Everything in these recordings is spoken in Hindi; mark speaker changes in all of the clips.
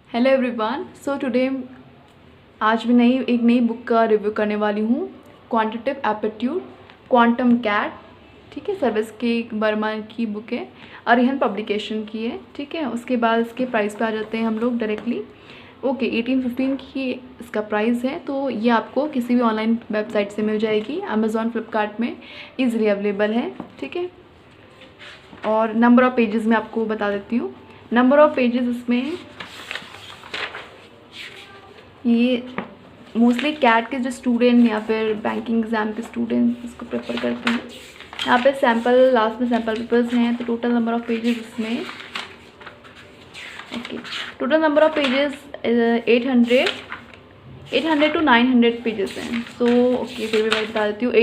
Speaker 1: Hello everyone. सो टुडे आज मैं एक नई बुक का रिव्यू करने वाली हूँ। Quantitative aptitude quantum CAT. ठीक है, सर्विस की वर्मा की बुक है, अरिहन पब्लिकेशन की है। ठीक है, उसके बाद इसके प्राइस पे आ जाते हैं हम लोग डायरेक्टली। ओके, 1815 की इसका प्राइस है। तो ये आपको किसी भी ऑनलाइन वेबसाइट से मिल जाएगी, अमेज़ॉन फ्लिपकार्ट में ईज़िली अवेलेबल है। ठीक है, और नंबर ऑफ़ पेजेस मैं आपको बता देती हूँ। नंबर ऑफ़ पेजेस इसमें ये मोस्टली कैट के जो स्टूडेंट या फिर बैंकिंग एग्ज़ाम के स्टूडेंट इसको प्रेफर करते हैं। यहाँ पे सैम्पल, लास्ट में सैम्पल पेपर्स हैं। तो टोटल नंबर ऑफ़ पेजेस इसमें, okay, total number of pages 800 to 900 pages हैं। सो ओके, फिर भी मैं बता देती हूँ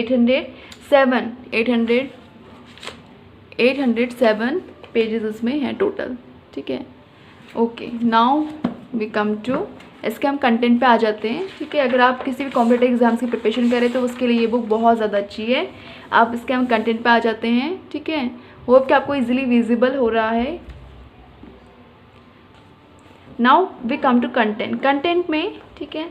Speaker 1: 807 पेजेस इसमें हैं टोटल। ठीक है, okay, now we come to इसके हम कंटेंट पे आ जाते हैं। ठीक है, अगर आप किसी भी कॉम्पिटिटिव एग्जाम्स की प्रिपरेशन करें तो उसके लिए ये बुक बहुत ज़्यादा अच्छी है। आप इसके हम कंटेंट पे आ जाते हैं। ठीक है, होप कि आपको इजीली विजिबल हो रहा है। Now we come to content में। ठीक है,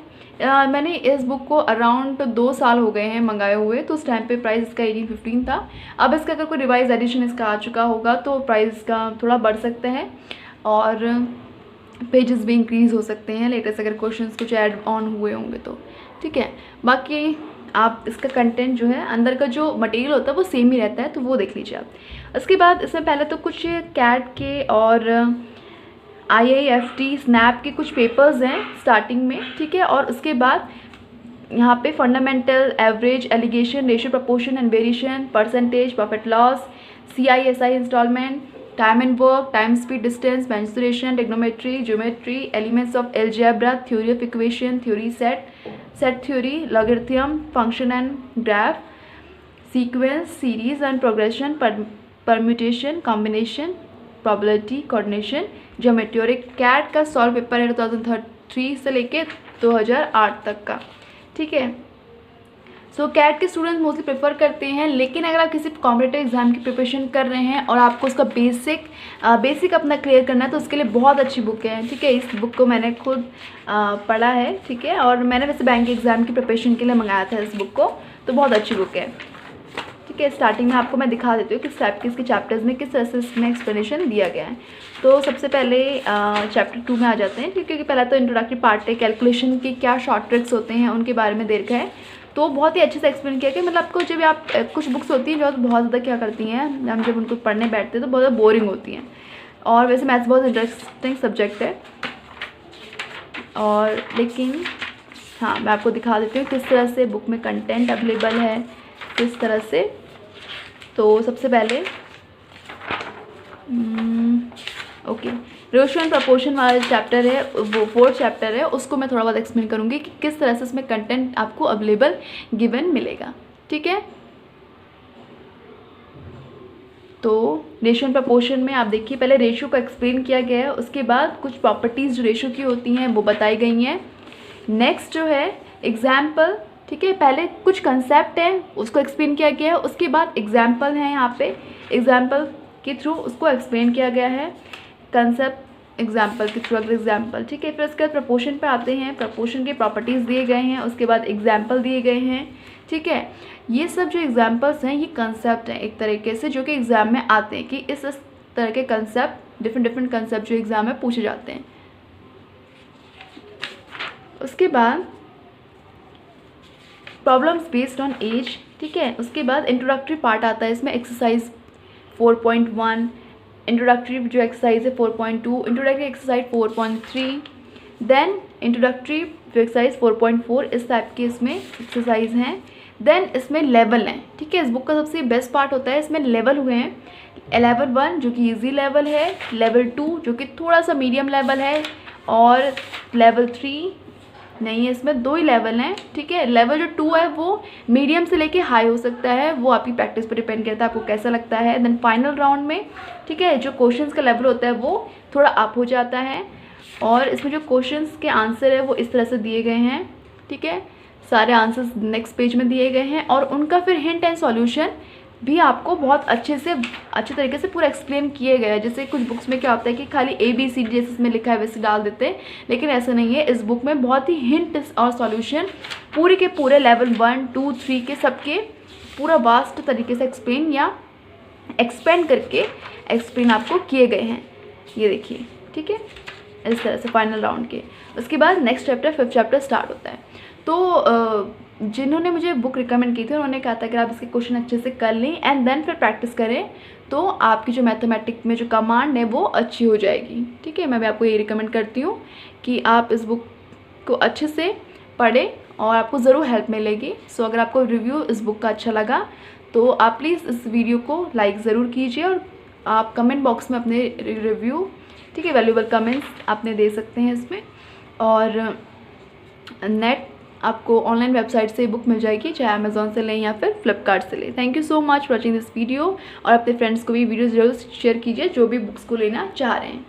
Speaker 1: मैंने इस बुक को अराउंड 2 साल हो गए हैं मंगाए हुए। तो उस टाइम पे प्राइस इसका 1815 था। अब इसका अगर कोई रिवाइज एडिशन इसका आ चुका होगा तो प्राइस का थोड़ा बढ़ सकता है और पेजेस भी इंक्रीज़ हो सकते हैं लेटेस्ट अगर क्वेश्चंस कुछ ऐड ऑन हुए होंगे तो। ठीक है, बाकी आप इसका कंटेंट जो है, अंदर का जो मटेरियल होता है वो सेम ही रहता है, तो वो देख लीजिए आप। उसके बाद इसमें पहले तो कुछ कैट के और IIFT स्नैप के कुछ पेपर्स हैं स्टार्टिंग में। ठीक है, और उसके बाद यहाँ पे fundamental, average, alligation, ratio, proportion and variation, percentage, profit loss, CISI instalment, time and work, time speed distance, mensuration, trigonometry, geometry, elements of algebra, theory of equation, theory set theory, logarithm, function and graph, sequence, series and progression, permutation, combination, probability, coordination, geometry. और एक कैट का सॉल्व पेपर है 2003 से लेके 2008 तक का। ठीक है, सो कैट के स्टूडेंट्स मोस्टली प्रेफर करते हैं, लेकिन अगर आप किसी कॉम्पिटिटिव एग्जाम की प्रिपरेशन कर रहे हैं और आपको उसका बेसिक अपना क्लियर करना है तो उसके लिए बहुत अच्छी बुक है। ठीक है, इस बुक को मैंने खुद पढ़ा है। ठीक है, और मैंने वैसे बैंक एग्ज़ाम की प्रिपरेशन के लिए मंगाया था इस बुक को, तो बहुत अच्छी बुक है। ठीक है, स्टार्टिंग में आपको मैं दिखा देती हूँ किस टाइप के इसके चैप्टर्स में किस तरह से इसमें एक्सप्लेनेशन दिया गया है। तो सबसे पहले चैप्टर 2 में आ जाते हैं, क्योंकि पहला तो इंट्रोडक्टरी पार्ट है। कैलकुलेशन के क्या शॉर्ट ट्रिक्स होते हैं उनके बारे में देखा है, तो बहुत ही अच्छे से एक्सप्लेन किया कि मतलब आपको जब आप कुछ बुक्स होती हैं जो बहुत ज़्यादा क्या करती हैं, हम जब उनको पढ़ने बैठते हैं तो बहुत ज़्यादा बोरिंग होती हैं। और वैसे मैथ्स बहुत इंटरेस्टिंग सब्जेक्ट है, और लेकिन हाँ, मैं आपको दिखा देती हूँ किस तरह से बुक में कंटेंट अवेलेबल है, किस तरह से। तो सबसे पहले ओके, रेशियो एंड प्रपोर्शन वाला चैप्टर है, वो 4th चैप्टर है, उसको मैं थोड़ा बहुत एक्सप्लेन करूँगी कि किस तरह से इसमें कंटेंट आपको अवेलेबल गिवन मिलेगा। ठीक है, तो रेशियो एंड प्रपोर्शन में आप देखिए पहले रेशियो को एक्सप्लेन किया गया है, उसके बाद कुछ प्रॉपर्टीज़ जो रेशियो की होती हैं वो बताई गई हैं। नेक्स्ट जो है एग्जाम्पल। ठीक है, पहले कुछ कंसेप्ट है उसको एक्सप्लेन किया गया है, उसके बाद एग्जाम्पल हैं, यहाँ पे एग्जाम्पल के थ्रू उसको एक्सप्लेन किया गया है। कंसेप्ट एग्जाम्पल के थ्रू, अगर एग्जाम्पल। ठीक है, फिर उसके बाद प्रपोर्शन पे आते हैं, प्रपोर्शन के प्रॉपर्टीज़ दिए गए हैं, उसके बाद एग्जाम्पल दिए गए हैं। ठीक है, ये सब जो एग्जाम्पल्स हैं ये कंसेप्ट हैं एक तरीके से जो कि एग्ज़ाम में आते हैं, कि इस तरह के कंसेप्ट, डिफरेंट कंसेप्ट जो एग्ज़ाम में पूछे जाते हैं। उसके बाद प्रॉब्लम्स बेस्ड ऑन एज। ठीक है, उसके बाद इंट्रोडक्टरी पार्ट आता है इसमें, एक्सरसाइज 4.1, इंट्रोडक्टरी जो एक्सरसाइज है 4.2, इंट्रोडक्टरी एक्सरसाइज 4.3, देन इंट्रोडक्टरी जो एक्सरसाइज 4.4, इस टाइप की इसमें एक्सरसाइज हैं। देन इसमें लेवल हैं। ठीक है, इस बुक का सबसे बेस्ट पार्ट होता है इसमें लेवल हुए हैं। लेवल 1 जो कि ईजी लेवल है, लेवल 2 जो कि थोड़ा सा मीडियम लेवल है, और लेवल 3 नहीं है, इसमें 2 ही लेवल हैं। ठीक है, लेवल जो 2 है वो मीडियम से लेके हाई हो सकता है, वो आपकी प्रैक्टिस पर डिपेंड करता है आपको कैसा लगता है। देन फाइनल राउंड में, ठीक है, जो क्वेश्चंस का लेवल होता है वो थोड़ा अप हो जाता है, और इसमें जो क्वेश्चंस के आंसर है वो इस तरह से दिए गए हैं। ठीक है, सारे आंसर्स नेक्स्ट पेज में दिए गए हैं, और उनका फिर हिंट एंड सॉल्यूशन भी आपको बहुत अच्छे तरीके से पूरा एक्सप्लेन किए गए हैं। जैसे कुछ बुक्स में क्या होता है कि खाली ABCD जैसे इसमें लिखा है वैसे डाल देते हैं, लेकिन ऐसा नहीं है। इस बुक में बहुत ही हिंट और सॉल्यूशन पूरे के पूरे लेवल 1, 2, 3 के सबके पूरा वास्ट तरीके से एक्सप्लेन या एक्सपेंड करके एक्सप्लेन आपको किए गए हैं। ये देखिए, ठीक है, इस तरह से फाइनल राउंड के। उसके बाद next chapter 5th chapter start होता है। तो जिन्होंने मुझे बुक रिकमेंड की थी उन्होंने कहा था कि आप इसके क्वेश्चन अच्छे से कर लें एंड देन फिर प्रैक्टिस करें, तो आपकी जो मैथमेटिक्स में जो कमांड है वो अच्छी हो जाएगी। ठीक है, मैं भी आपको ये रिकमेंड करती हूँ कि आप इस बुक को अच्छे से पढ़ें और आपको ज़रूर हेल्प मिलेगी। सो अगर आपको रिव्यू इस बुक का अच्छा लगा तो आप प्लीज़ इस वीडियो को लाइक ज़रूर कीजिए और आप कमेंट बॉक्स में अपने रिव्यू, ठीक है, वैल्यूएबल कमेंट्स आपने दे सकते हैं इसमें। और नेट आपको ऑनलाइन वेबसाइट से बुक मिल जाएगी, चाहे अमेज़ॉन से लें या फिर फ्लिपकार्ट से लें। Thank you so much for watching this video, और अपने फ्रेंड्स को भी वीडियो ज़रूर शेयर कीजिए जो भी बुक्स को लेना चाह रहे हैं।